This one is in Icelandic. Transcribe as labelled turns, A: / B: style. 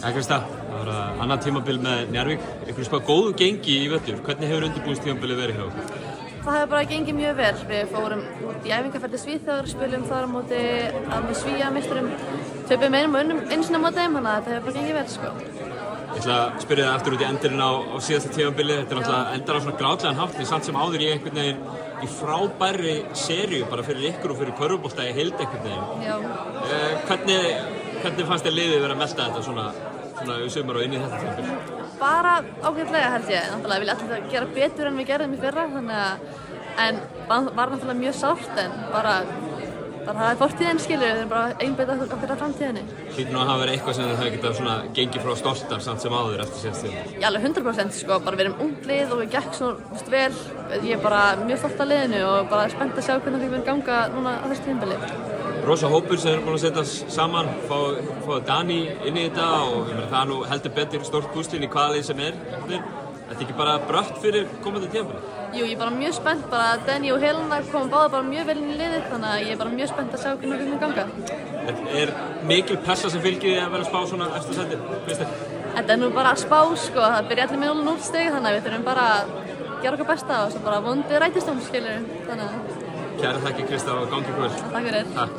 A: Ja, Krista, það var annan tímabil með Njarðvík, einhverju spá góðu gengi í vetur. Hvernig hefur undirbúningstímabilið verið hjá okkur?
B: Það hefur bara gengið mjög vel. Við fórum út í æfingarferð til Svíþjóðar, spilum þar á móti alveg Svíameisturum, töpum einum og einu sinni á móti þeim, þannig að þetta hefur bara gengið vel, sko.
A: Ég ætla að spyrja það aftur út í endurinn á síðasta tímabilið. Þetta náttúrulega endar á svona grátlegan hátt, því samt sem áður ég einhvern veginn í frábærri seríu bara fyrir ykkur og fyrir körfubolta í heild einhvern veginn.
B: Já.
A: Hvernig fannst þér liðið vera að melta þetta svona í sumar og inn í þetta tímabil?
B: Bara ágætlega held ég. Náttúrulega vil alltaf gera betur en við gerðum í fyrra, en var náttúrulega mjög sárt, en bara það er fortíðin, skilur, við erum bara einbeita okkur á framtíðinni.
A: Hlýtur nú að hafa verið eitthvað sem þið hefði getað svona gengið frá stolt af samt sem áður eftir síðast tímabil?
B: Já, alveg 100% sko, bara við erum ung lið og við gekk svona vel. Ég er bara mjög stolt af liðinu og bara spennt að sjá hvernig það mun ganga núna á þessu tímabili.
A: Rosa hópur sem er búin að setja saman, fá Dani inn í þetta og það nú heldur betur stórt púslinn í hvaða lið sem er. Þetta ekki bara brött fyrir komandi tímabili?
B: Jú, ég er bara mjög spennt, bara Dani og Helena koma báða bara mjög vel inn í liðið, þannig að ég er bara mjög spennt að sjá hvernig það mun ganga.
A: Er mikil pressa sem fylgir því að vera að spá svona eftir sæti, finnst þér?
B: Þetta er nú bara að spá, sko, það byrja allir með 0-0 stig, þannig að við þurfum bara að gera okkar besta og svo bara vonandi rætist skilur, þannig að...
A: Kærar þakkir Krista og gangi ykkur vel.
B: Takk fyrir.
A: Takk.